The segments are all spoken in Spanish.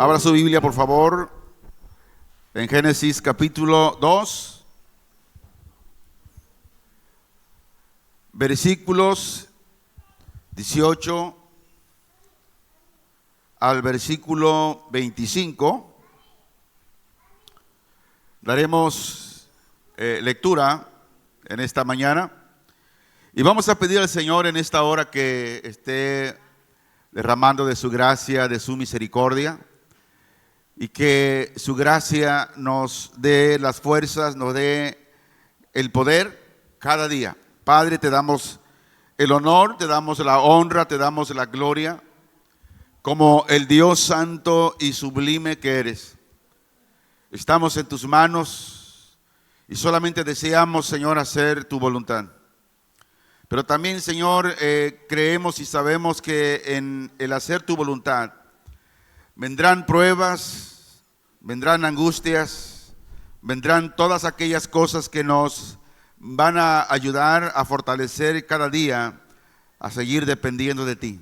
Abra su Biblia, por favor, en Génesis capítulo 2, versículos 18 al versículo 25. Daremos lectura en esta mañana y vamos a pedir al Señor en esta hora que esté derramando de su gracia, de su misericordia, y que su gracia nos dé las fuerzas, nos dé el poder cada día. Padre, te damos el honor, te damos la honra, te damos la gloria como el Dios santo y sublime que eres. Estamos en tus manos y solamente deseamos, Señor, hacer tu voluntad. Pero también, Señor, creemos y sabemos que en el hacer tu voluntad vendrán pruebas, vendrán angustias, vendrán todas aquellas cosas que nos van a ayudar a fortalecer cada día, a seguir dependiendo de ti.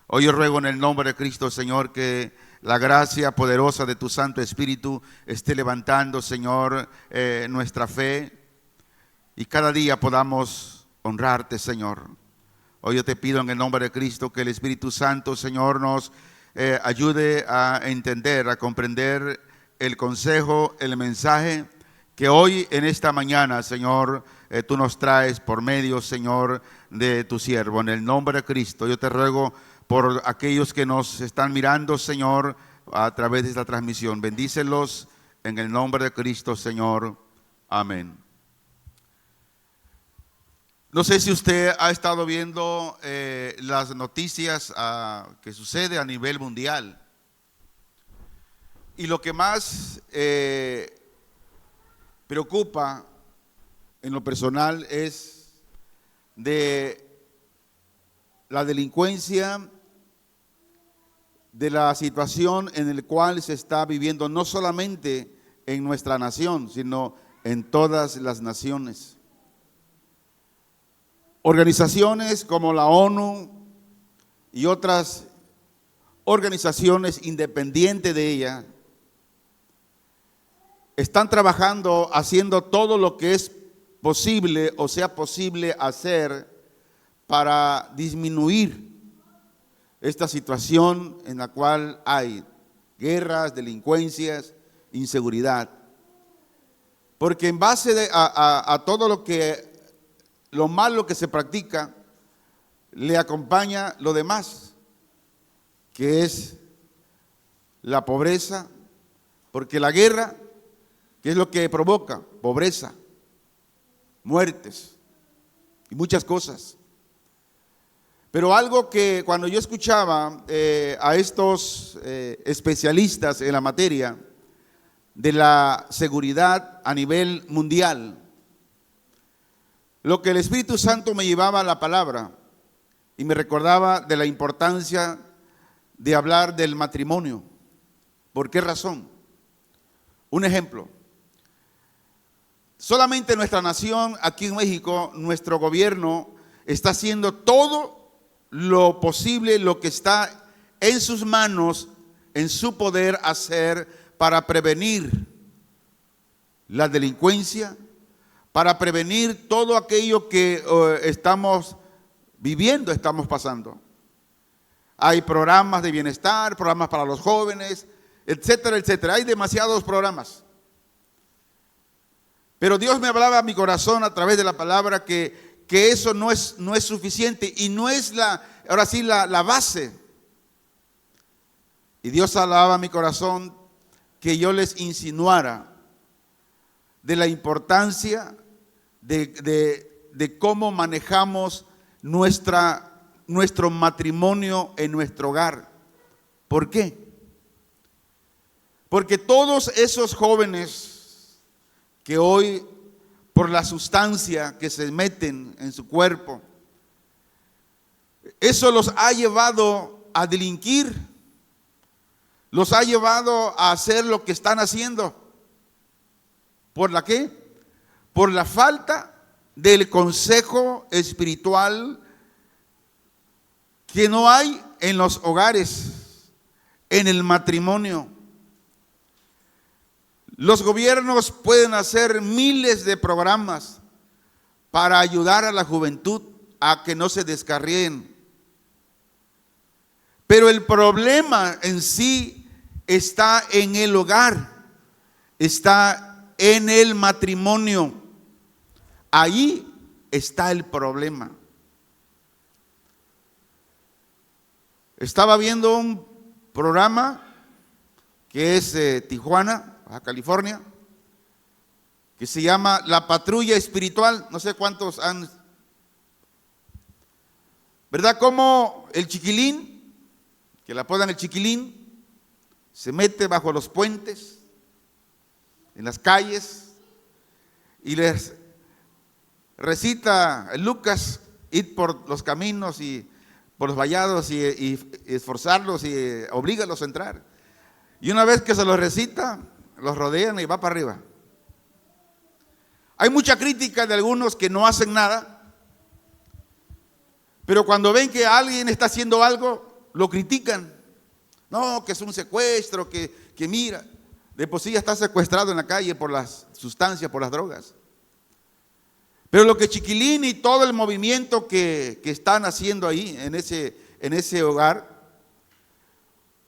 Hoy yo ruego en el nombre de Cristo, Señor, que la gracia poderosa de tu Santo Espíritu esté levantando, Señor, nuestra fe, y cada día podamos honrarte, Señor. Hoy yo te pido en el nombre de Cristo que el Espíritu Santo, Señor, nos ayude a entender, a comprender el consejo, el mensaje que hoy en esta mañana, Señor, tú nos traes por medio, Señor, de tu siervo. En el nombre de Cristo yo te ruego por aquellos que nos están mirando, Señor, a través de esta transmisión. Bendícelos en el nombre de Cristo, Señor. Amén. No sé si usted ha estado viendo las noticias que sucede a nivel mundial. Y lo que más preocupa en lo personal es de la delincuencia, de la situación en la cual se está viviendo, no solamente en nuestra nación, sino en todas las naciones. Organizaciones como la ONU y otras organizaciones independientes de ella están trabajando, haciendo todo lo que es posible o sea posible hacer para disminuir esta situación en la cual hay guerras, delincuencias, inseguridad. Porque en base a todo lo malo que se practica, le acompaña lo demás, que es la pobreza, porque la guerra, ¿qué es lo que provoca? Pobreza, muertes y muchas cosas. Pero algo que cuando yo escuchaba a estos especialistas en la materia de la seguridad a nivel mundial, lo que el Espíritu Santo me llevaba a la palabra y me recordaba de la importancia de hablar del matrimonio. ¿Por qué razón? Un ejemplo. Solamente nuestra nación, aquí en México, nuestro gobierno está haciendo todo lo posible, lo que está en sus manos, en su poder hacer para prevenir la delincuencia, para prevenir todo aquello que estamos viviendo, estamos pasando. Hay programas de bienestar, programas para los jóvenes, etcétera, etcétera. Hay demasiados programas. Pero Dios me hablaba a mi corazón a través de la palabra que eso no es suficiente y no es la base. Y Dios hablaba a mi corazón que yo les insinuara de la importancia de cómo manejamos nuestro matrimonio en nuestro hogar. ¿Por qué? Porque todos esos jóvenes que hoy, por la sustancia que se meten en su cuerpo, eso los ha llevado a delinquir, los ha llevado a hacer lo que están haciendo. ¿Por la qué? Por la falta del consejo espiritual que no hay en los hogares, en el matrimonio. Los gobiernos pueden hacer miles de programas para ayudar a la juventud a que no se descarríen. Pero el problema en sí está en el hogar, está en el matrimonio. Ahí está el problema. Estaba viendo un programa que es Tijuana, Baja California, que se llama La Patrulla Espiritual. No sé cuántos han, ¿verdad? Como el chiquilín, que le apodan el chiquilín, se mete bajo los puentes, en las calles, y les recita Lucas, ir por los caminos y por los vallados y esforzarlos y oblígalos a entrar. Y una vez que se los recita, los rodean y va para arriba. Hay mucha crítica de algunos que no hacen nada, pero cuando ven que alguien está haciendo algo, lo critican. No, que es un secuestro, que mira, de por sí ya está secuestrado en la calle por las sustancias, por las drogas. Pero lo que Chiquilín y todo el movimiento que están haciendo ahí, en ese hogar,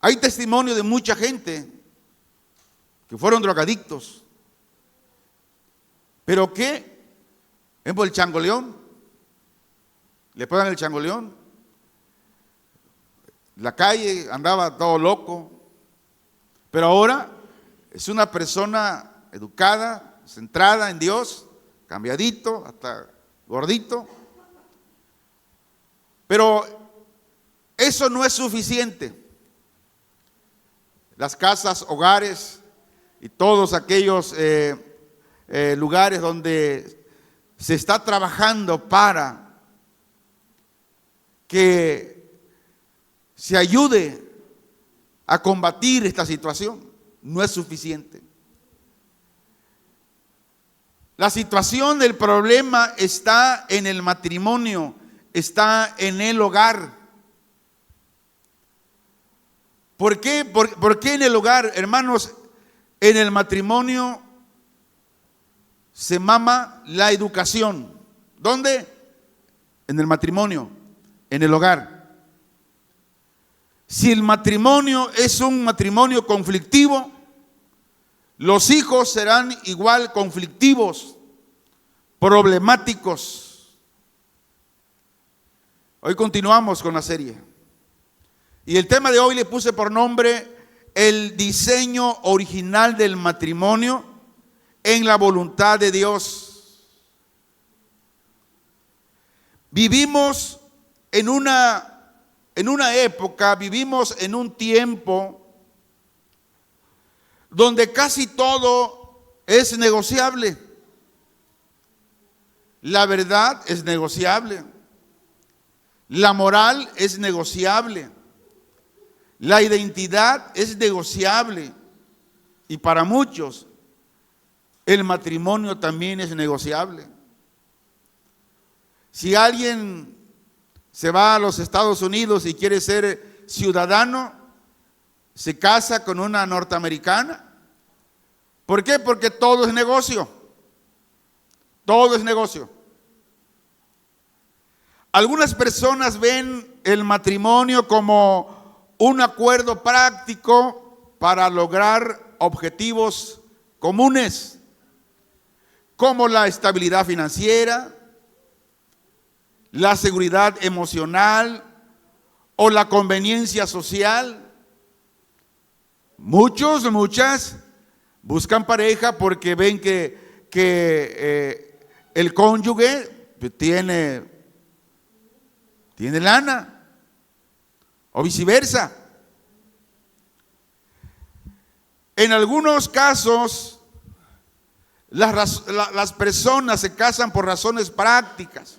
hay testimonio de mucha gente que fueron drogadictos. ¿Pero qué? Es por el changoleón. Le ponen el changoleón. La calle andaba todo loco. Pero ahora es una persona educada, centrada en Dios, cambiadito, hasta gordito. Pero eso no es suficiente. Las casas, hogares y todos aquellos lugares donde se está trabajando para que se ayude a combatir esta situación, no es suficiente. La situación del problema está en el matrimonio, está en el hogar. ¿Por qué? ¿Por qué en el hogar, hermanos? En el matrimonio se mama la educación. ¿Dónde? En el matrimonio, en el hogar. Si el matrimonio es un matrimonio conflictivo, los hijos serán igual conflictivos, problemáticos. Hoy continuamos con la serie. Y el tema de hoy le puse por nombre el diseño original del matrimonio en la voluntad de Dios. Vivimos en una época, vivimos en un tiempo donde casi todo es negociable. La verdad es negociable. La moral es negociable. La identidad es negociable. Y para muchos, el matrimonio también es negociable. Si alguien se va a los Estados Unidos y quiere ser ciudadano, se casa con una norteamericana. ¿Por qué? Porque todo es negocio. Todo es negocio. Algunas personas ven el matrimonio como un acuerdo práctico para lograr objetivos comunes, como la estabilidad financiera, la seguridad emocional o la conveniencia social. Muchas buscan pareja porque ven que el cónyuge tiene lana, o viceversa. En algunos casos, las personas se casan por razones prácticas,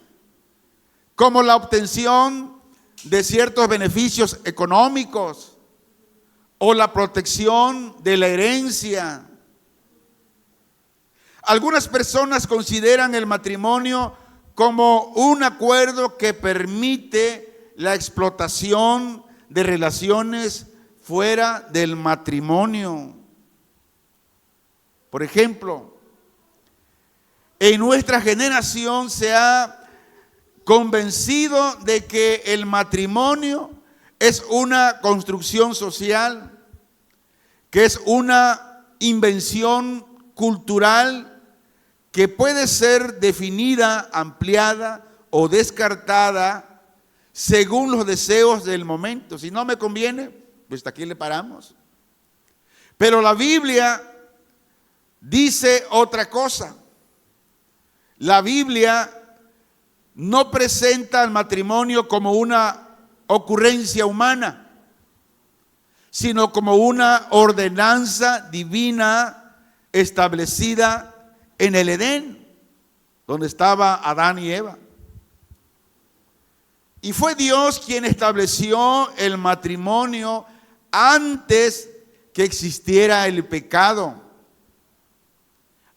como la obtención de ciertos beneficios económicos o la protección de la herencia. Algunas personas consideran el matrimonio como un acuerdo que permite la explotación de relaciones fuera del matrimonio. Por ejemplo, en nuestra generación se ha convencido de que el matrimonio es una construcción social, que es una invención cultural que puede ser definida, ampliada o descartada según los deseos del momento. Si no me conviene, pues hasta aquí le paramos. Pero la Biblia dice otra cosa. La Biblia no presenta al matrimonio como una ocurrencia humana, sino como una ordenanza divina establecida en el Edén, donde estaba Adán y Eva. Y fue Dios quien estableció el matrimonio antes que existiera el pecado,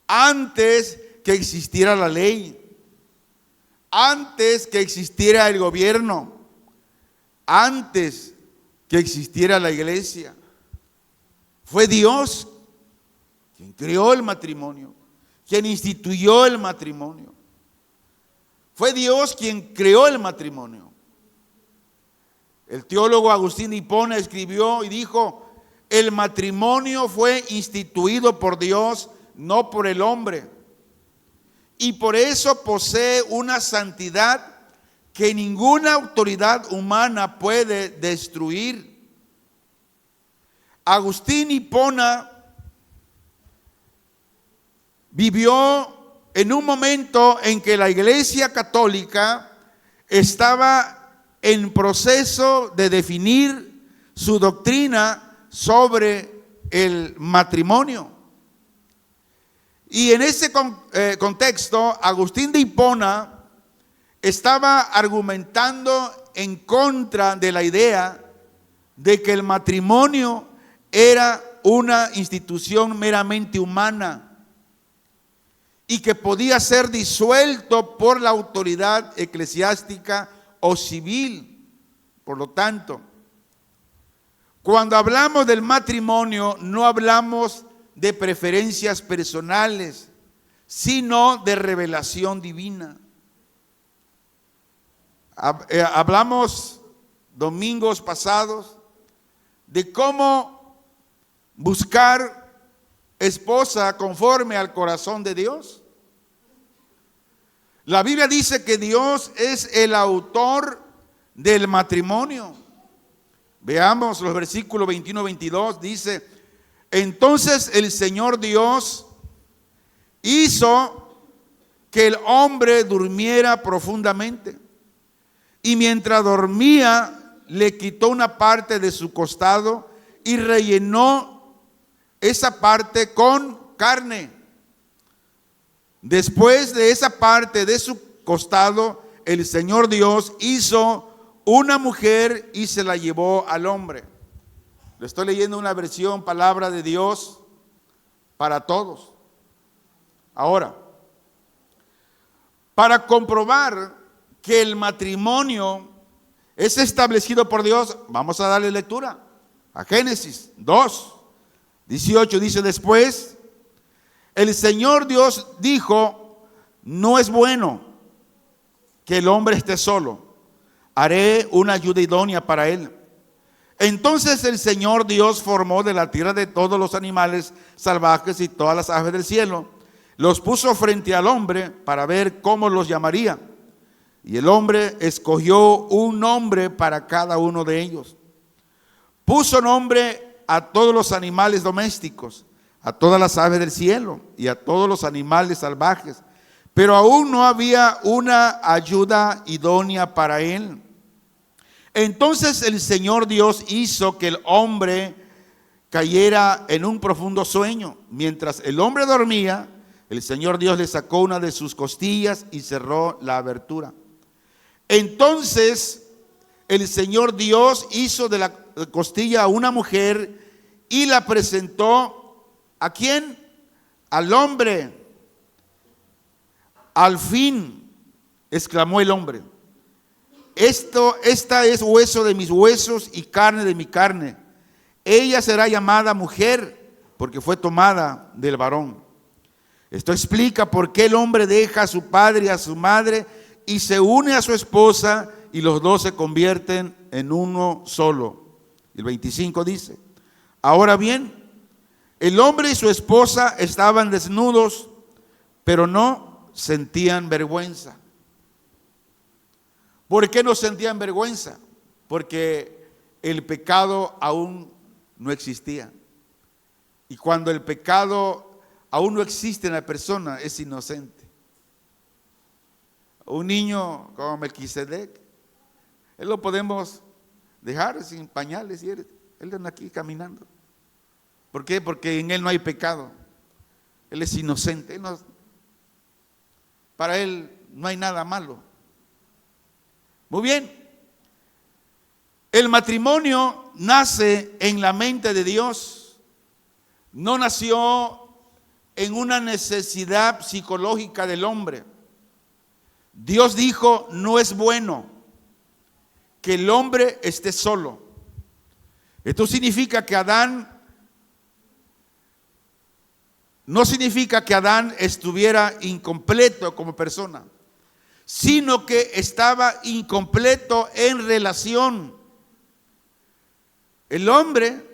antes que existiera la ley, antes que existiera el gobierno, antes que existiera la iglesia. Fue Dios quien creó el matrimonio, quien instituyó el matrimonio. Fue Dios quien creó el matrimonio. El teólogo Agustín de Hipona escribió y dijo: el matrimonio fue instituido por Dios, no por el hombre, y por eso posee una santidad que ninguna autoridad humana puede destruir. Agustín Hipona vivió en un momento en que la Iglesia Católica estaba en proceso de definir su doctrina sobre el matrimonio. Y en ese contexto, Agustín de Hipona estaba argumentando en contra de la idea de que el matrimonio era una institución meramente humana y que podía ser disuelto por la autoridad eclesiástica o civil. Por lo tanto, cuando hablamos del matrimonio, no hablamos de preferencias personales, sino de revelación divina. Hablamos domingos pasados de cómo buscar esposa conforme al corazón de Dios. La Biblia dice que Dios es el autor del matrimonio. Veamos los versículos 21-22. Dice: entonces el Señor Dios hizo que el hombre durmiera profundamente, y mientras dormía le quitó una parte de su costado y rellenó esa parte con carne. Después de esa parte de su costado, el Señor Dios hizo una mujer y se la llevó al hombre. Le estoy leyendo una versión, palabra de Dios para todos. Ahora, para comprobar que el matrimonio es establecido por Dios, vamos a darle lectura a Génesis 2:18. Dice: después el Señor Dios dijo: no es bueno que el hombre esté solo, haré una ayuda idónea para él. Entonces el Señor Dios formó de la tierra de todos los animales salvajes y todas las aves del cielo, los puso frente al hombre para ver cómo los llamaría. Y el hombre escogió un nombre para cada uno de ellos. Puso nombre a todos los animales domésticos, a todas las aves del cielo y a todos los animales salvajes, pero aún no había una ayuda idónea para él. Entonces el Señor Dios hizo que el hombre cayera en un profundo sueño. Mientras el hombre dormía, el Señor Dios le sacó una de sus costillas y cerró la abertura. Entonces el Señor Dios hizo de la costilla a una mujer y la presentó. ¿A quién? Al hombre. Al fin, exclamó el hombre, esta es hueso de mis huesos y carne de mi carne. ella será llamada mujer porque fue tomada del varón. Esto explica por qué el hombre deja a su padre y a su madre y se une a su esposa y los dos se convierten en uno solo. El 25 dice: ahora bien, el hombre y su esposa estaban desnudos, pero no sentían vergüenza. ¿Por qué no sentían vergüenza? Porque el pecado aún no existía. Y cuando el pecado aún no existe en la persona, es inocente. Un niño como Melquisedec, él lo podemos dejar sin pañales y él anda aquí caminando. ¿Por qué? Porque en él no hay pecado. Él es inocente. Para él no hay nada malo. Muy bien. El matrimonio nace en la mente de Dios. No nació en una necesidad psicológica del hombre. Dios dijo: no es bueno que el hombre esté solo. Esto significa que no significa que Adán estuviera incompleto como persona, sino que estaba incompleto en relación. El hombre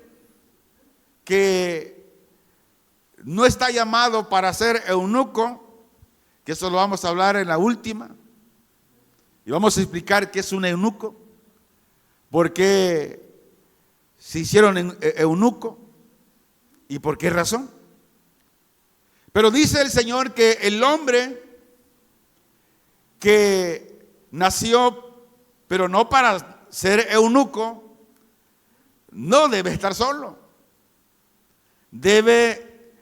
que no está llamado para ser eunuco, que eso lo vamos a hablar en la última, y vamos a explicar qué es un eunuco, por qué se hicieron eunuco y por qué razón. Pero dice el Señor que el hombre que nació, pero no para ser eunuco, no debe estar solo. Debe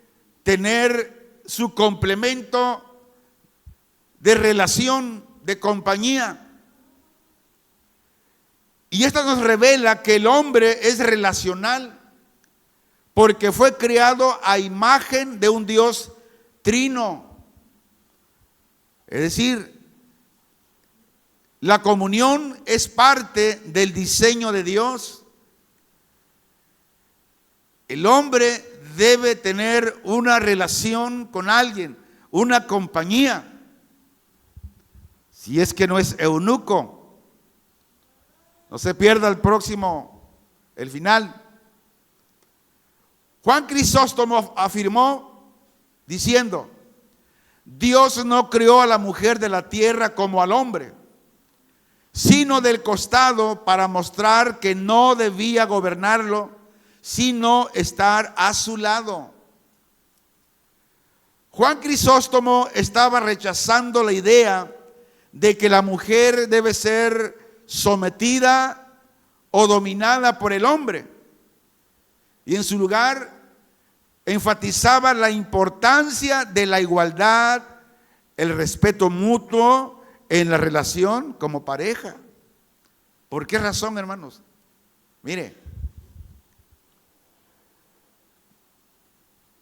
tener su complemento de relación, de compañía. Y esto nos revela que el hombre es relacional, porque fue creado a imagen de un Dios trino. Es decir, la comunión es parte del diseño de Dios. El hombre debe tener una relación con alguien, una compañía. Si es que no es eunuco, no se pierda el final. Juan Crisóstomo afirmó diciendo: Dios no creó a la mujer de la tierra como al hombre, sino del costado, para mostrar que no debía gobernarlo, sino estar a su lado. Juan Crisóstomo estaba rechazando la idea de que la mujer debe ser sometida o dominada por el hombre, y en su lugar enfatizaba la importancia de la igualdad, el respeto mutuo en la relación como pareja. ¿Por qué razón, hermanos? Mire,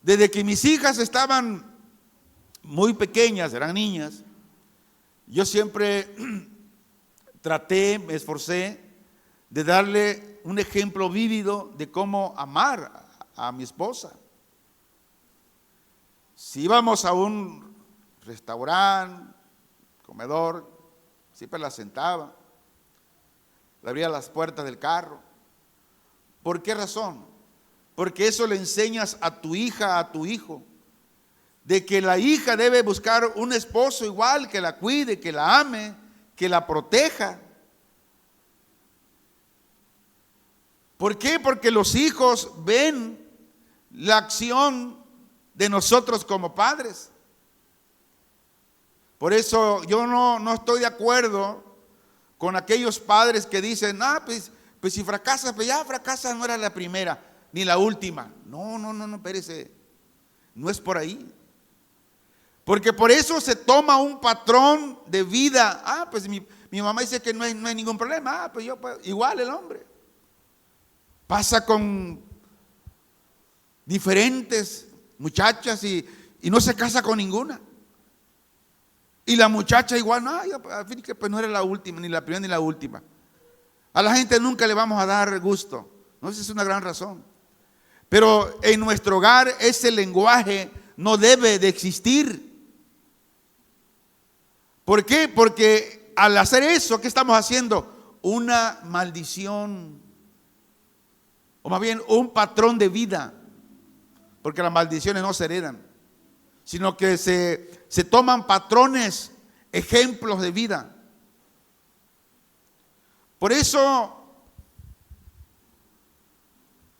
desde que mis hijas estaban muy pequeñas, eran niñas, yo siempre me esforcé de darle un ejemplo vívido de cómo amar a mi esposa. Si íbamos a un restaurante, comedor, siempre la sentaba, le abría las puertas del carro. ¿Por qué razón? Porque eso le enseñas a tu hija, a tu hijo, de que la hija debe buscar un esposo igual, que la cuide, que la ame, que la proteja. ¿Por qué? Porque los hijos ven la acción de nosotros como padres. Por eso yo no estoy de acuerdo con aquellos padres que dicen: pues si fracasas, pues ya fracasas, no era la primera ni la última. No, espérese, no es por ahí. Porque por eso se toma un patrón de vida. Pues mi mamá dice que no hay ningún problema. Pues igual el hombre pasa con diferentes muchachas y no se casa con ninguna. Y la muchacha igual, pues no era la última, ni la primera ni la última. A la gente nunca le vamos a dar gusto. No, esa es una gran razón. Pero en nuestro hogar ese lenguaje no debe de existir. ¿Por qué? Porque al hacer eso, ¿qué estamos haciendo? Una maldición, o más bien un patrón de vida, porque las maldiciones no se heredan, sino que se toman patrones, ejemplos de vida. Por eso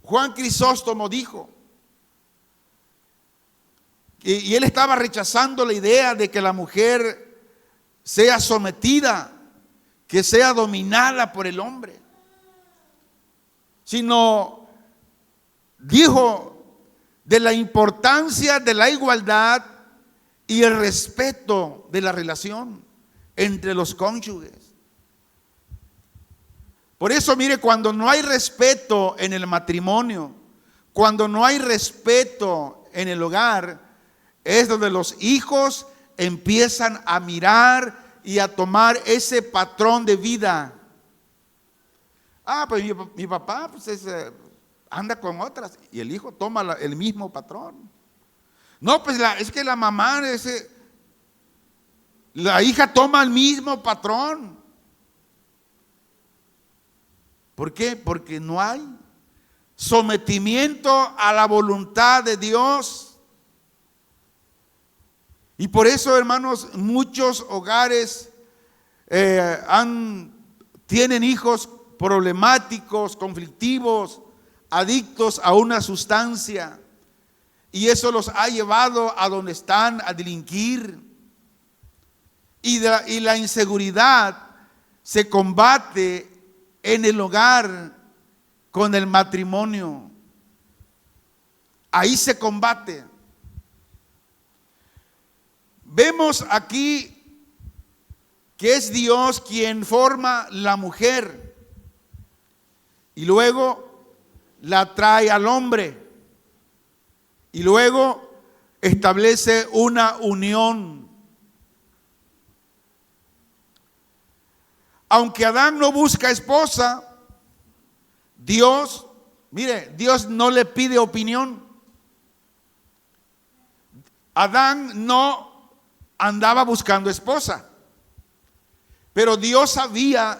Juan Crisóstomo dijo, y él estaba rechazando la idea de que la mujer sea sometida, que sea dominada por el hombre, sino dijo de la importancia de la igualdad y el respeto de la relación entre los cónyuges. Por eso, mire, cuando no hay respeto en el matrimonio, cuando no hay respeto en el hogar, es donde los hijos empiezan a mirar y a tomar ese patrón de vida. Pues mi papá pues anda con otras, y el hijo toma el mismo patrón. No, pues es que la mamá, la hija toma el mismo patrón. ¿Por qué? Porque no hay sometimiento a la voluntad de Dios. Y por eso, hermanos, muchos hogares tienen hijos problemáticos, conflictivos, adictos a una sustancia. Y eso los ha llevado a donde están, a delinquir. Y la inseguridad se combate en el hogar con el matrimonio. Ahí se combate. Vemos aquí que es Dios quien forma la mujer y luego la trae al hombre y luego establece una unión. Aunque Adán no busca esposa, Dios, mire, Dios no le pide opinión. Adán no andaba buscando esposa, pero Dios sabía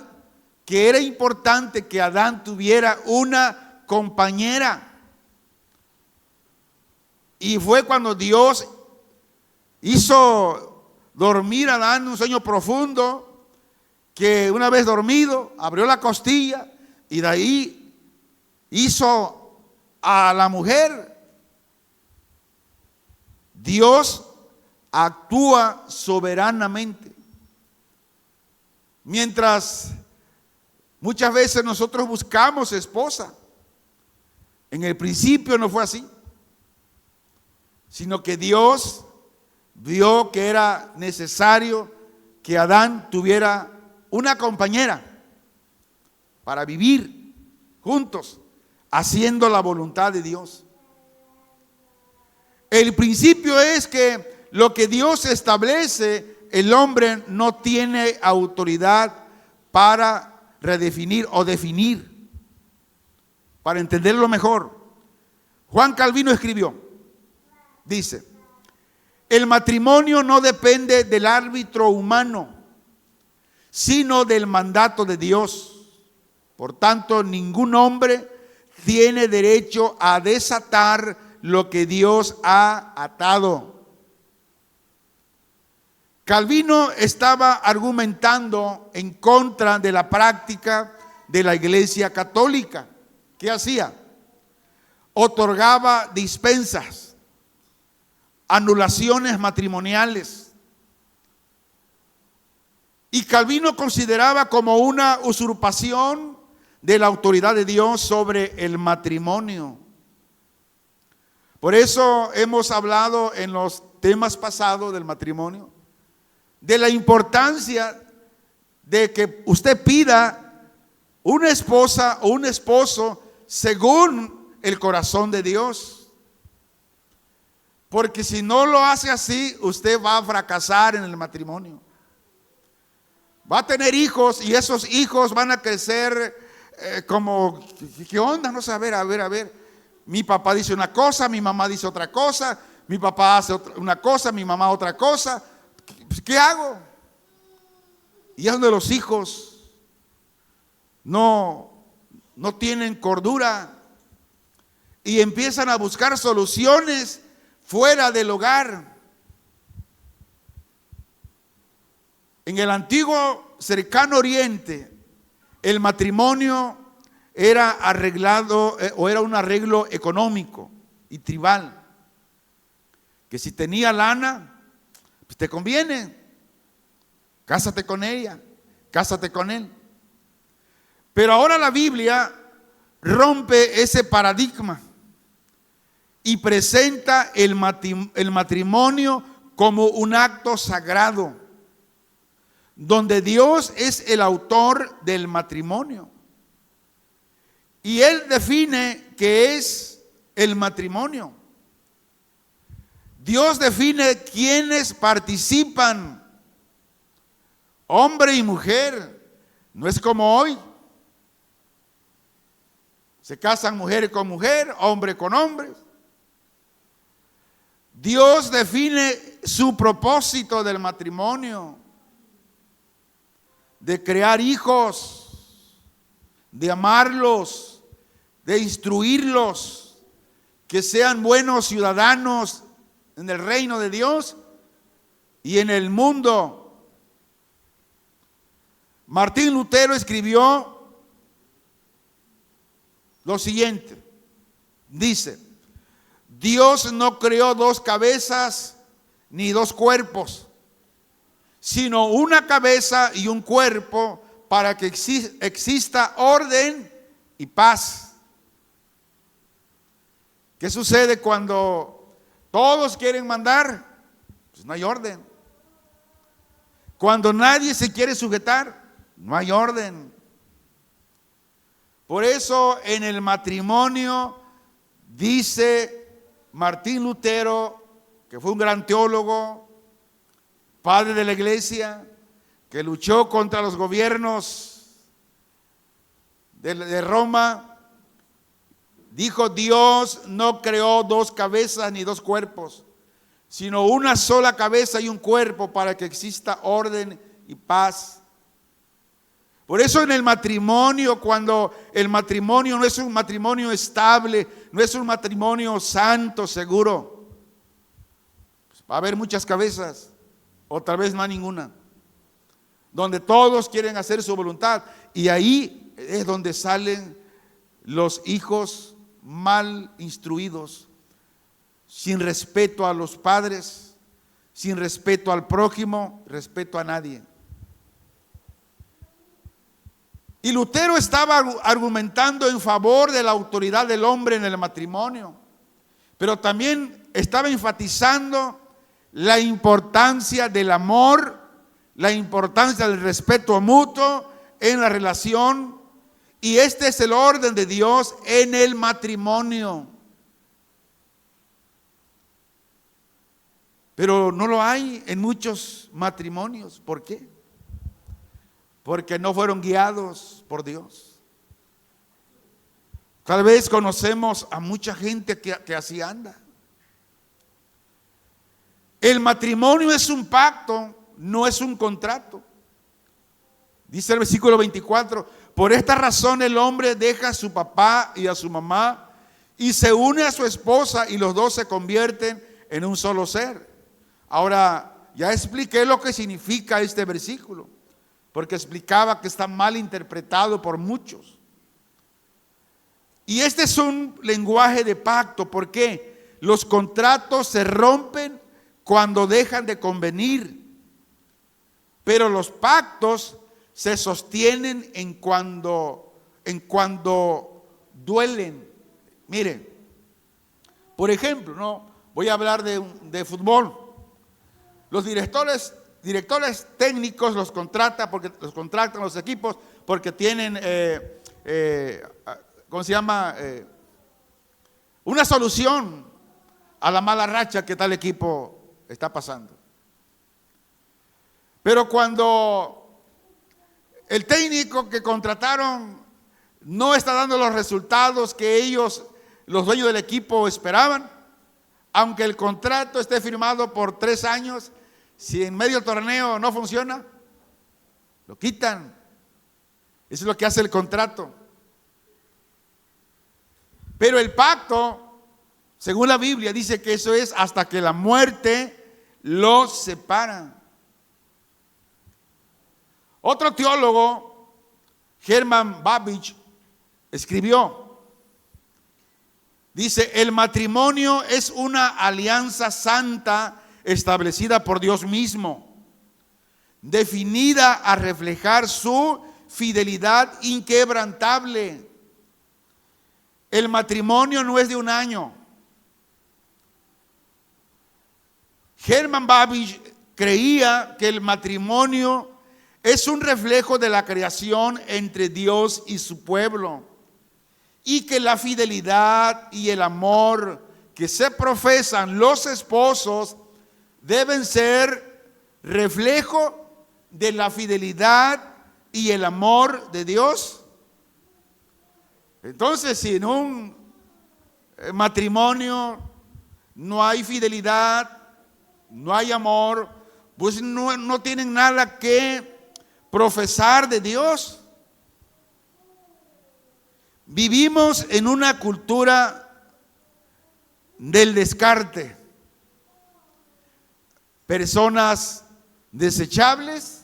que era importante que Adán tuviera una compañera. Y fue cuando Dios hizo dormir a Adán en un sueño profundo, que una vez dormido abrió la costilla y de ahí hizo a la mujer. Dios actúa soberanamente. Mientras muchas veces nosotros buscamos esposa, en el principio no fue así, sino que Dios vio que era necesario que Adán tuviera una compañera para vivir juntos, haciendo la voluntad de Dios. El principio es que lo que Dios establece, el hombre no tiene autoridad para redefinir o definir. Para entenderlo mejor, Juan Calvino escribió, dice: el matrimonio no depende del árbitro humano, sino del mandato de Dios. Por tanto, ningún hombre tiene derecho a desatar lo que Dios ha atado. Calvino estaba argumentando en contra de la práctica de la Iglesia Católica. ¿Qué hacía? Otorgaba dispensas, anulaciones matrimoniales. Y Calvino consideraba como una usurpación de la autoridad de Dios sobre el matrimonio. Por eso hemos hablado en los temas pasados del matrimonio, de la importancia de que usted pida una esposa o un esposo según el corazón de Dios. Porque si no lo hace así, usted va a fracasar en el matrimonio. Va a tener hijos y esos hijos van a crecer como, ¿qué onda? No sé, a ver. mi papá dice una cosa, mi mamá dice otra cosa, mi papá hace una cosa, mi mamá otra cosa. ¿Qué hago? Y es donde los hijos no tienen cordura y empiezan a buscar soluciones fuera del hogar. En el antiguo cercano oriente, el matrimonio era arreglado o era un arreglo económico y tribal. Que si tenía lana, pues te conviene. Cásate con ella, cásate con él. Pero ahora la Biblia rompe ese paradigma y presenta el matrimonio como un acto sagrado, donde Dios es el autor del matrimonio. Y Él define qué es el matrimonio. Dios define quiénes participan, hombre y mujer. No es como hoy. Se casan mujer con mujer, hombre con hombre. Dios define su propósito del matrimonio, de crear hijos, de amarlos, de instruirlos, que sean buenos ciudadanos en el reino de Dios y en el mundo. Martín Lutero escribió lo siguiente, dice: Dios no creó dos cabezas ni dos cuerpos, sino una cabeza y un cuerpo para que exista orden y paz. ¿Qué sucede cuando todos quieren mandar? Pues no hay orden. Cuando nadie se quiere sujetar, no hay orden. Por eso en el matrimonio dice Martín Lutero, que fue un gran teólogo, padre de la iglesia, que luchó contra los gobiernos de Roma, dijo: Dios no creó dos cabezas ni dos cuerpos, sino una sola cabeza y un cuerpo para que exista orden y paz. Por eso en el matrimonio, cuando el matrimonio no es un matrimonio estable, no es un matrimonio santo, seguro, pues va a haber muchas cabezas, o tal vez no hay ninguna, donde todos quieren hacer su voluntad, y ahí es donde salen los hijos mal instruidos, sin respeto a los padres, sin respeto al prójimo, respeto a nadie. Y Lutero estaba argumentando en favor de la autoridad del hombre en el matrimonio, pero también estaba enfatizando la importancia del amor, la importancia del respeto mutuo en la relación, y este es el orden de Dios en el matrimonio. Pero no lo hay en muchos matrimonios. ¿Por qué? Porque no fueron guiados por Dios. Tal vez conocemos a mucha gente que así anda. El matrimonio es un pacto, no es un contrato. Dice el versículo 24: por esta razón el hombre deja a su papá y a su mamá y se une a su esposa, y los dos se convierten en un solo ser. Ahora, ya expliqué lo que significa este versículo, porque explicaba que está mal interpretado por muchos. Y este es un lenguaje de pacto. ¿Por qué? Los contratos se rompen cuando dejan de convenir, pero los pactos se sostienen en cuando duelen. Miren, por ejemplo, ¿no? Voy a hablar de fútbol. Los directores técnicos los contratan los equipos porque tienen ¿cómo se llama? Una solución a la mala racha que tal equipo está pasando. Pero cuando el técnico que contrataron no está dando los resultados que ellos los dueños del equipo esperaban. Aunque el contrato esté firmado por 3 años, si en medio del torneo no funciona, lo quitan. Eso es lo que hace el contrato. Pero el pacto, según la Biblia, dice que eso es hasta que la muerte los separa. Otro teólogo, Herman Babbage, escribió, dice: el matrimonio es una alianza santa establecida por Dios mismo, definida a reflejar su fidelidad inquebrantable. El matrimonio no es de un año. Herman Babbage creía que el matrimonio es un reflejo de la creación entre Dios y su pueblo, y que la fidelidad y el amor que se profesan los esposos deben ser reflejo de la fidelidad y el amor de Dios. Entonces, si en un matrimonio no hay fidelidad, no hay amor, pues no tienen nada que profesar de Dios. Vivimos en una cultura del descarte. Personas desechables,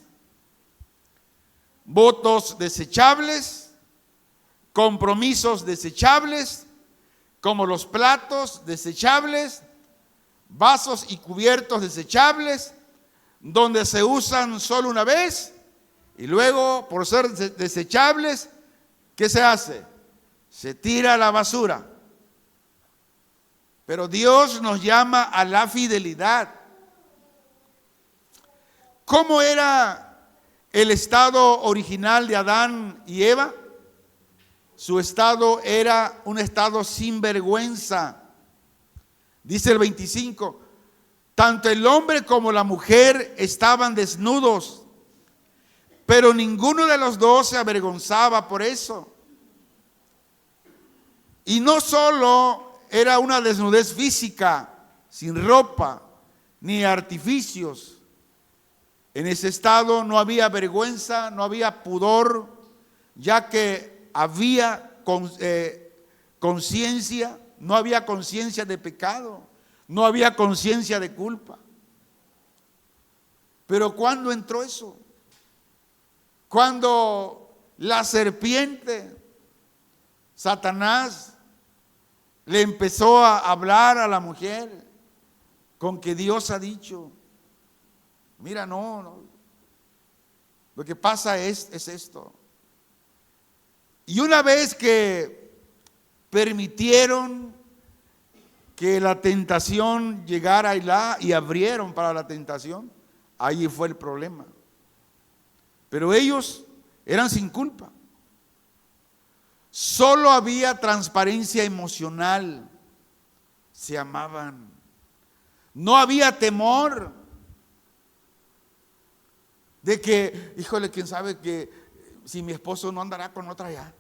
votos desechables, compromisos desechables, como los platos desechables, vasos y cubiertos desechables, donde se usan solo una vez y luego, por ser desechables, ¿qué se hace? Se tira a la basura. Pero Dios nos llama a la fidelidad. ¿Cómo era el estado original de Adán y Eva? Su estado era un estado sin vergüenza. Dice el 25, tanto el hombre como la mujer estaban desnudos, pero ninguno de los dos se avergonzaba por eso. Y no solo era una desnudez física, sin ropa, ni artificios. En ese estado no había vergüenza, no había pudor, ya que había conciencia, no había conciencia de pecado, no había conciencia de culpa. Pero ¿cuándo entró eso? Cuando la serpiente, Satanás, le empezó a hablar a la mujer con que Dios ha dicho, mira, no, lo que pasa es esto. Y una vez que permitieron que la tentación llegara y abrieron para la tentación, ahí fue el problema. Pero ellos eran sin culpa. Solo había transparencia emocional. Se amaban. No había temor de que, híjole, quién sabe que si mi esposo no andará con otra allá.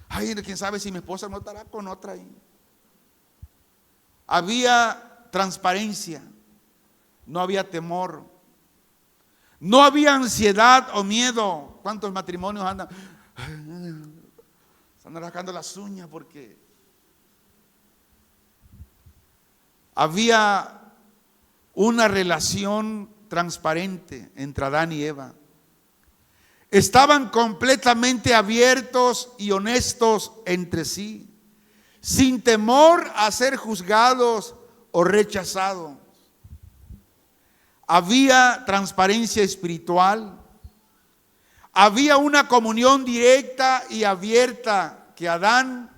Ay, quién sabe si mi esposa no estará con otra ahí. Había transparencia. No había temor. No había ansiedad o miedo. ¿Cuántos matrimonios andan? Están rascando las uñas porque había una relación transparente entre Adán y Eva. Estaban completamente abiertos y honestos entre sí, sin temor a ser juzgados o rechazados. Había transparencia espiritual. Había una comunión directa y abierta que Adán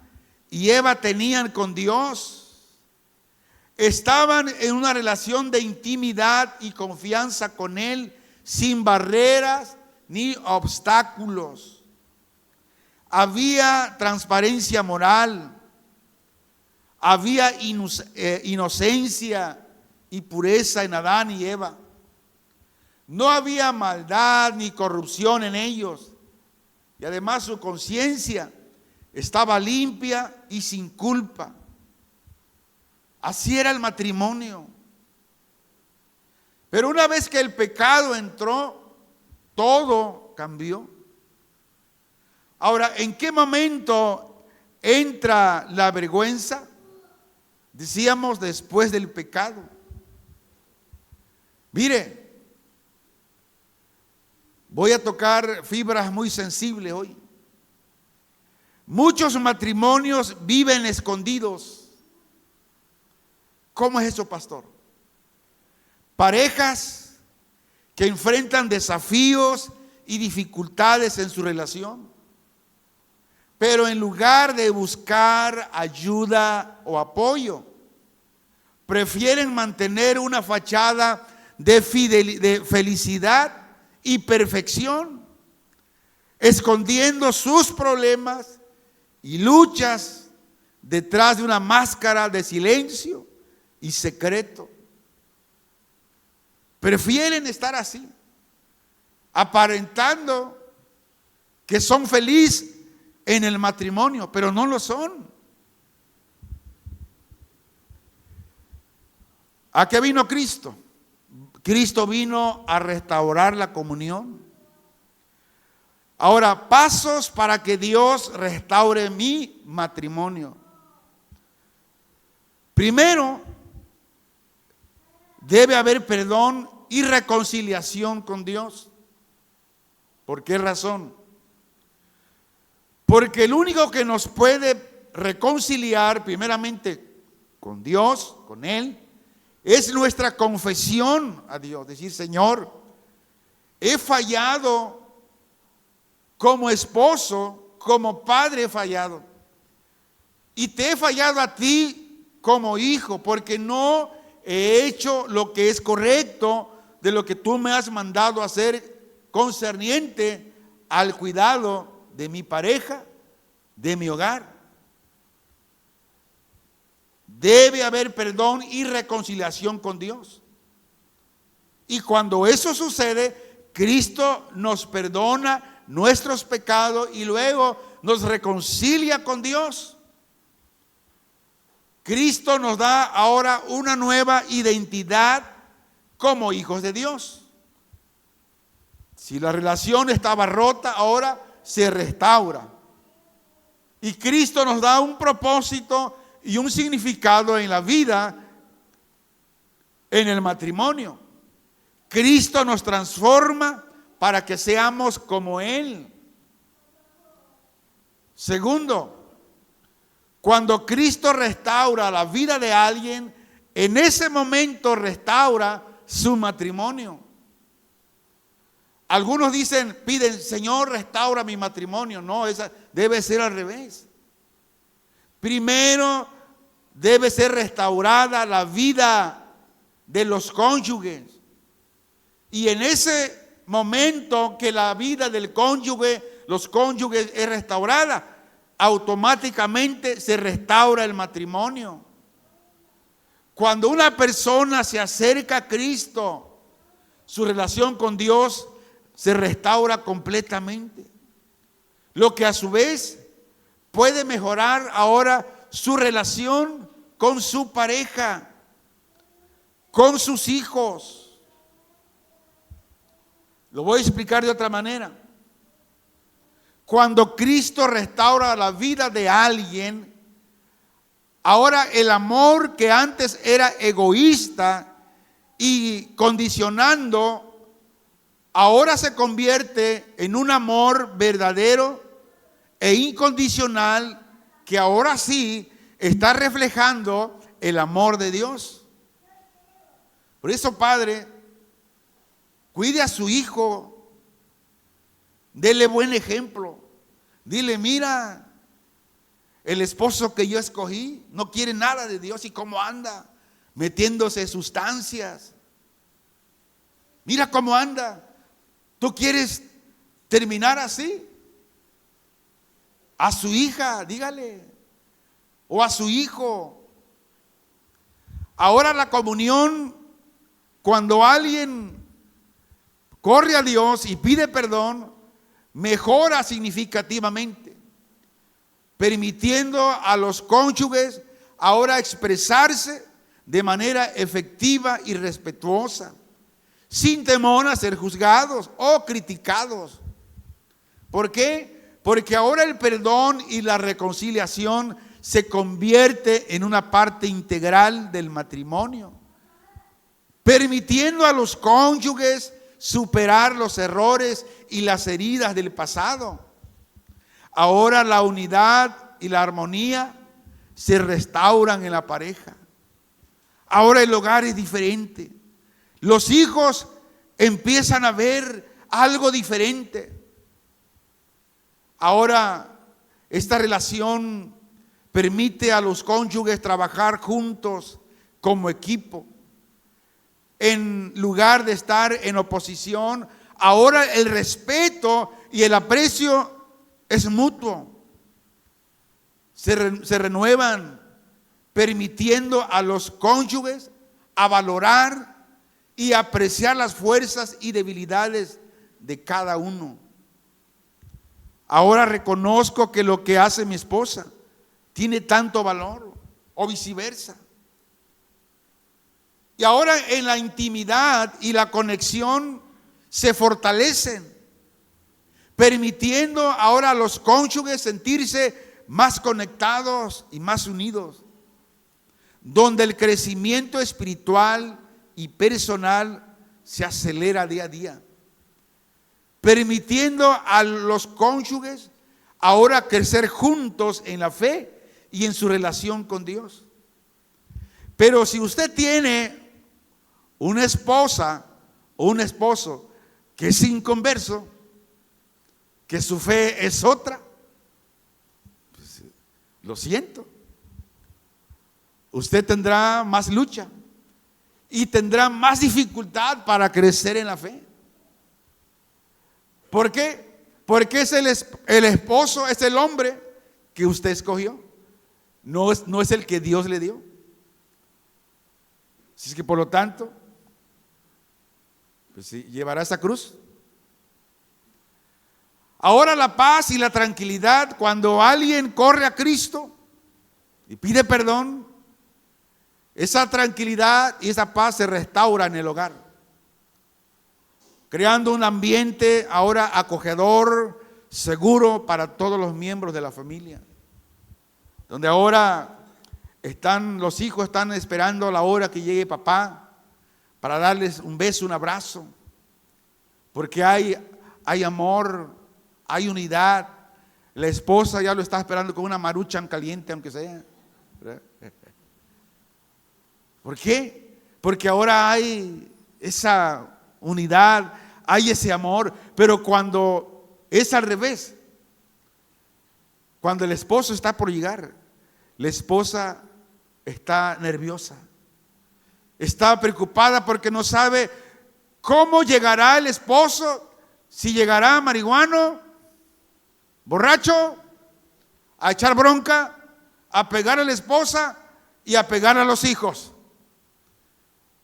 y Eva tenían con Dios. Estaban en una relación de intimidad y confianza con Él, sin barreras ni obstáculos. Había transparencia moral. Había inocencia y pureza en Adán y Eva. No había maldad ni corrupción en ellos. Y además su conciencia estaba limpia y sin culpa. Así era el matrimonio. Pero una vez que el pecado entró, todo cambió. Ahora, ¿en qué momento entra la vergüenza? Decíamos, después del pecado. Mire, voy a tocar fibras muy sensibles hoy. Muchos matrimonios viven escondidos. ¿Cómo es eso, pastor? Parejas que enfrentan desafíos y dificultades en su relación, pero en lugar de buscar ayuda o apoyo, prefieren mantener una fachada de felicidad y perfección, escondiendo sus problemas y luchas detrás de una máscara de silencio y secreto. Prefieren estar así, aparentando que son felices en el matrimonio, pero no lo son. ¿A qué vino Cristo? Cristo vino a restaurar la comunión. Ahora, pasos para que Dios restaure mi matrimonio. Primero, debe haber perdón y reconciliación con Dios. ¿Por qué razón? Porque el único que nos puede reconciliar primeramente con Dios, con Él, es nuestra confesión a Dios. Decir, Señor, he fallado como esposo, como padre he fallado. Y te he fallado a ti como hijo, porque no he hecho lo que es correcto de lo que tú me has mandado a hacer concerniente al cuidado de mi pareja, de mi hogar. Debe haber perdón y reconciliación con Dios. Y cuando eso sucede, Cristo nos perdona nuestros pecados y luego nos reconcilia con Dios. Cristo nos da ahora una nueva identidad como hijos de Dios. Si la relación estaba rota, ahora se restaura. Y Cristo nos da un propósito y un significado en la vida, en el matrimonio. Cristo nos transforma para que seamos como Él. Segundo, cuando Cristo restaura la vida de alguien, en ese momento restaura su matrimonio. Algunos piden, Señor, restaura mi matrimonio. No, esa debe ser al revés. Primero debe ser restaurada la vida de los cónyuges. Y en ese momento que la vida del cónyuge, los cónyuges es restaurada, automáticamente se restaura el matrimonio. Cuando una persona se acerca a Cristo, su relación con Dios se restaura completamente. Lo que a su vez puede mejorar ahora su relación con su pareja, con sus hijos. Lo voy a explicar de otra manera. Cuando Cristo restaura la vida de alguien, ahora el amor que antes era egoísta y condicionando, ahora se convierte en un amor verdadero e incondicional que ahora sí está reflejando el amor de Dios. Por eso, padre, cuide a su hijo. Dele buen ejemplo. Dile, mira, el esposo que yo escogí no quiere nada de Dios y cómo anda metiéndose sustancias. Mira cómo anda. ¿Tú quieres terminar así? A su hija, dígale, o a su hijo. Ahora la comunión, cuando alguien corre a Dios y pide perdón, mejora significativamente, permitiendo a los cónyuges ahora expresarse de manera efectiva y respetuosa, sin temor a ser juzgados o criticados. ¿Por qué? Porque ahora el perdón y la reconciliación se convierte en una parte integral del matrimonio, permitiendo a los cónyuges superar los errores y las heridas del pasado. Ahora la unidad y la armonía se restauran en la pareja. Ahora el hogar es diferente. Los hijos empiezan a ver algo diferente. Ahora esta relación permite a los cónyuges trabajar juntos como equipo. En lugar de estar en oposición, ahora el respeto y el aprecio es mutuo. Se renuevan, permitiendo a los cónyuges a valorar y apreciar las fuerzas y debilidades de cada uno. Ahora reconozco que lo que hace mi esposa tiene tanto valor, o viceversa. Y ahora en la intimidad y la conexión se fortalecen, permitiendo ahora a los cónyuges sentirse más conectados y más unidos, donde el crecimiento espiritual y personal se acelera día a día, permitiendo a los cónyuges ahora crecer juntos en la fe y en su relación con Dios. Pero si usted tiene una esposa o un esposo que es inconverso, que su fe es otra, pues, lo siento, usted tendrá más lucha y tendrá más dificultad para crecer en la fe. ¿Por qué? Porque es el esposo, es el hombre que usted escogió, no es el que Dios le dio. Así es que por lo tanto, pues sí, llevará esa cruz. Ahora la paz y la tranquilidad, cuando alguien corre a Cristo y pide perdón, esa tranquilidad y esa paz se restaura en el hogar, creando un ambiente ahora acogedor, seguro para todos los miembros de la familia, donde ahora los hijos están esperando la hora que llegue papá para darles un beso, un abrazo, porque hay amor, hay unidad. La esposa ya lo está esperando con una maruchan caliente, aunque sea. ¿Por qué? Porque ahora hay esa unidad, hay ese amor. Pero cuando es al revés, cuando el esposo está por llegar, la esposa está nerviosa, está preocupada porque no sabe cómo llegará el esposo, si llegará marihuano, borracho, a echar bronca, a pegar a la esposa y a pegar a los hijos.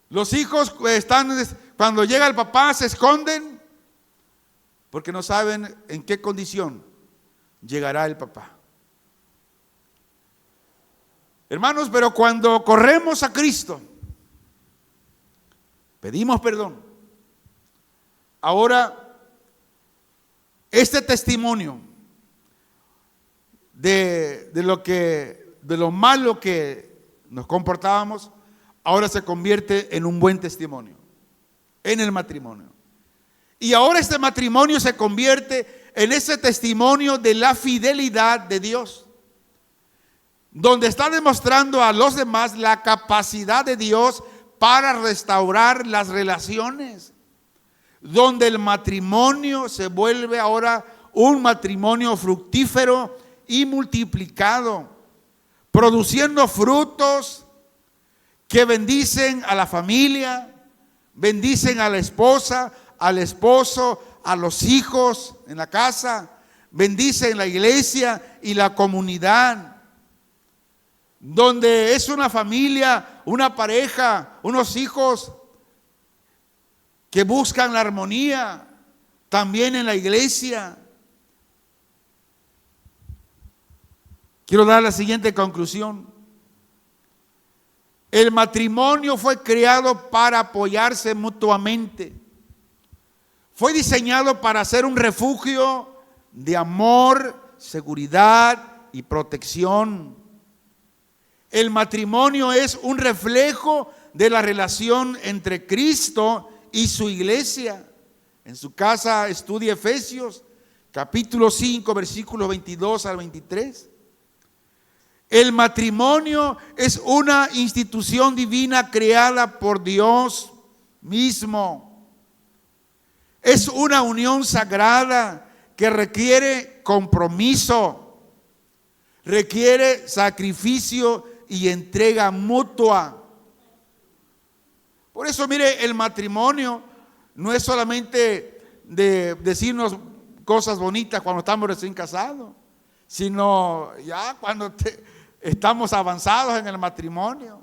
Los hijos cuando llega el papá se esconden porque no saben en qué condición llegará el papá. Hermanos, pero cuando corremos a Cristo, pedimos perdón. Ahora, este testimonio de lo malo que nos comportábamos, ahora se convierte en un buen testimonio en el matrimonio. Y ahora este matrimonio se convierte en ese testimonio de la fidelidad de Dios, donde está demostrando a los demás la capacidad de Dios para restaurar las relaciones, donde el matrimonio se vuelve ahora un matrimonio fructífero y multiplicado, produciendo frutos que bendicen a la familia, bendicen a la esposa, al esposo, a los hijos en la casa, bendicen la iglesia y la comunidad, donde es una familia, una pareja, unos hijos que buscan la armonía también en la iglesia. Quiero dar la siguiente conclusión. El matrimonio fue creado para apoyarse mutuamente. Fue diseñado para ser un refugio de amor, seguridad y protección. El matrimonio es un reflejo de la relación entre Cristo y su iglesia. En su casa estudia Efesios, capítulo 5, versículos 22 al 23. El matrimonio es una institución divina creada por Dios mismo. Es una unión sagrada que requiere compromiso, requiere sacrificio y entrega mutua. Por eso, mire, el matrimonio no es solamente de decirnos cosas bonitas cuando estamos recién casados, sino ya cuando estamos avanzados en el matrimonio.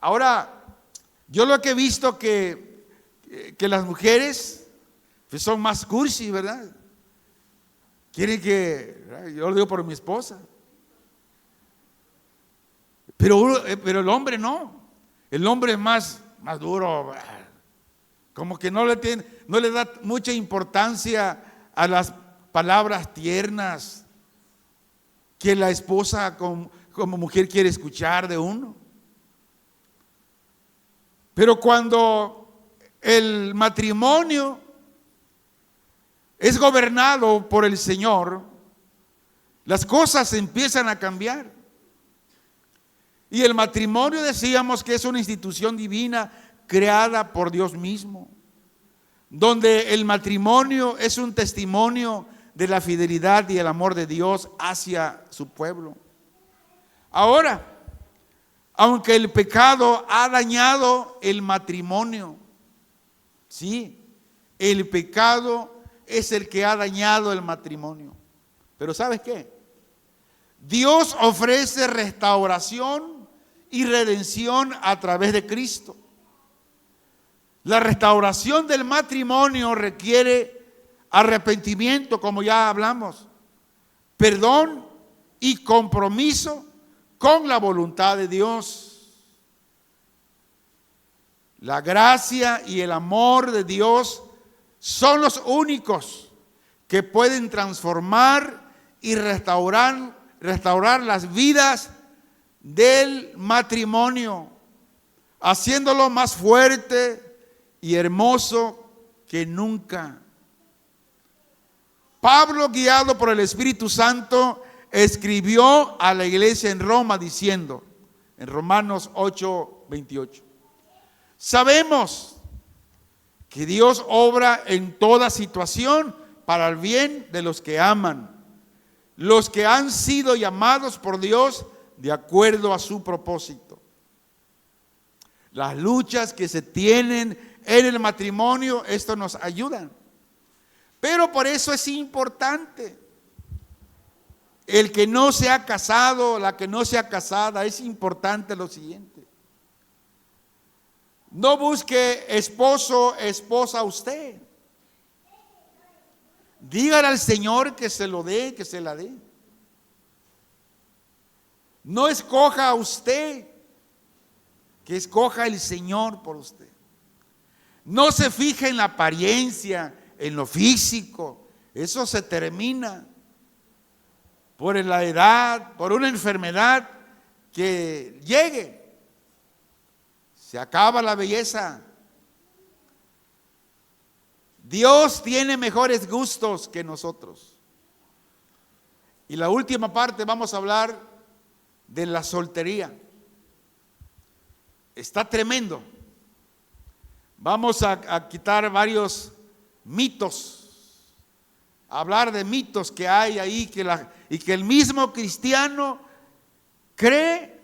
Ahora, yo lo que he visto que las mujeres pues son más cursi, ¿verdad? Quieren que, yo lo digo por mi esposa, pero el hombre no. El hombre es más duro, como que no le da mucha importancia a las palabras tiernas que la esposa como mujer quiere escuchar de uno. Pero cuando el matrimonio es gobernado por el Señor, las cosas empiezan a cambiar. Y el matrimonio, decíamos que es una institución divina creada por Dios mismo, donde el matrimonio es un testimonio de la fidelidad y el amor de Dios hacia su pueblo. Ahora, aunque el pecado ha dañado el matrimonio, sí, el pecado es el que ha dañado el matrimonio. Pero ¿sabes qué? Dios ofrece restauración y redención a través de Cristo. La restauración del matrimonio requiere arrepentimiento, como ya hablamos, perdón y compromiso con la voluntad de Dios. La gracia y el amor de Dios son los únicos que pueden transformar y restaurar las vidas del matrimonio, haciéndolo más fuerte y hermoso que nunca. Pablo, guiado por el Espíritu Santo, escribió a la iglesia en Roma diciendo, en Romanos 8:28, sabemos que Dios obra en toda situación para el bien de los que aman, los que han sido llamados por Dios de acuerdo a su propósito. Las luchas que se tienen en el matrimonio, esto nos ayudan. Pero por eso es importante, el que no se ha casado, la que no se ha casada, es importante lo siguiente. No busque esposo, esposa usted. Dígale al Señor que se lo dé, que se la dé. No escoja a usted, que escoja el Señor por usted. No se fije en la apariencia, en lo físico. Eso se termina por la edad, por una enfermedad que llegue. Se acaba la belleza. Dios tiene mejores gustos que nosotros. Y la última parte, vamos a hablar de la soltería. Está tremendo. Vamos a quitar varios mitos, a hablar de mitos que hay ahí y que el mismo cristiano cree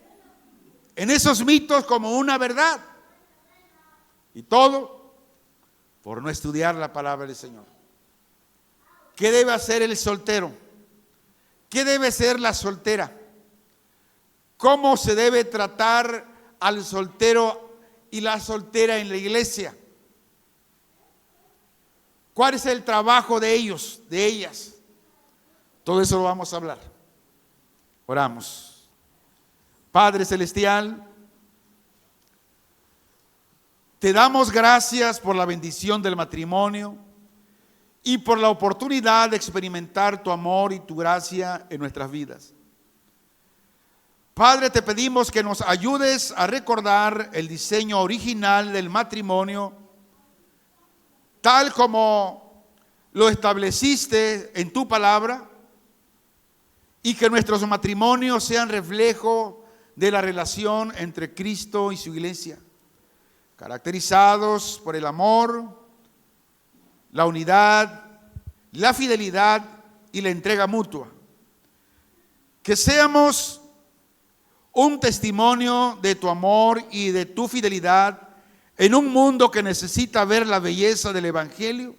en esos mitos como una verdad. Y todo por no estudiar la palabra del Señor. ¿Qué debe hacer el soltero? ¿Qué debe ser la soltera? ¿Cómo se debe tratar al soltero y la soltera en la iglesia? ¿Cuál es el trabajo de ellos, de ellas? Todo eso lo vamos a hablar. Oramos. Padre Celestial, te damos gracias por la bendición del matrimonio y por la oportunidad de experimentar tu amor y tu gracia en nuestras vidas. Padre, te pedimos que nos ayudes a recordar el diseño original del matrimonio, tal como lo estableciste en tu palabra, y que nuestros matrimonios sean reflejo de la relación entre Cristo y su iglesia, caracterizados por el amor, la unidad, la fidelidad y la entrega mutua. Que seamos un testimonio de tu amor y de tu fidelidad en un mundo que necesita ver la belleza del Evangelio.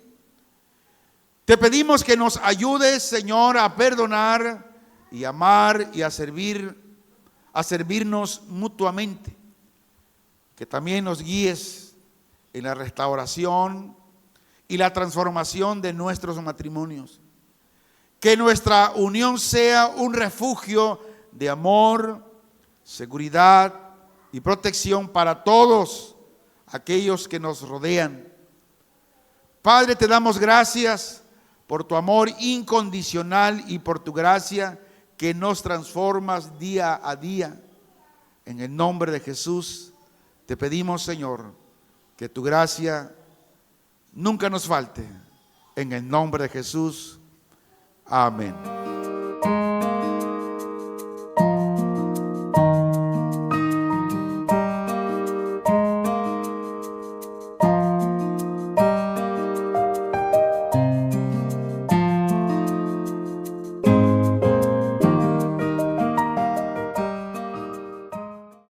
Te pedimos que nos ayudes, Señor, a perdonar y amar y a servirnos mutuamente. Que también nos guíes en la restauración y la transformación de nuestros matrimonios. Que nuestra unión sea un refugio de amor, seguridad y protección para todos aquellos que nos rodean. Padre, te damos gracias por tu amor incondicional y por tu gracia que nos transformas día a día. En el nombre de Jesús te pedimos, Señor, que tu gracia nunca nos falte. En el nombre de Jesús. Amén.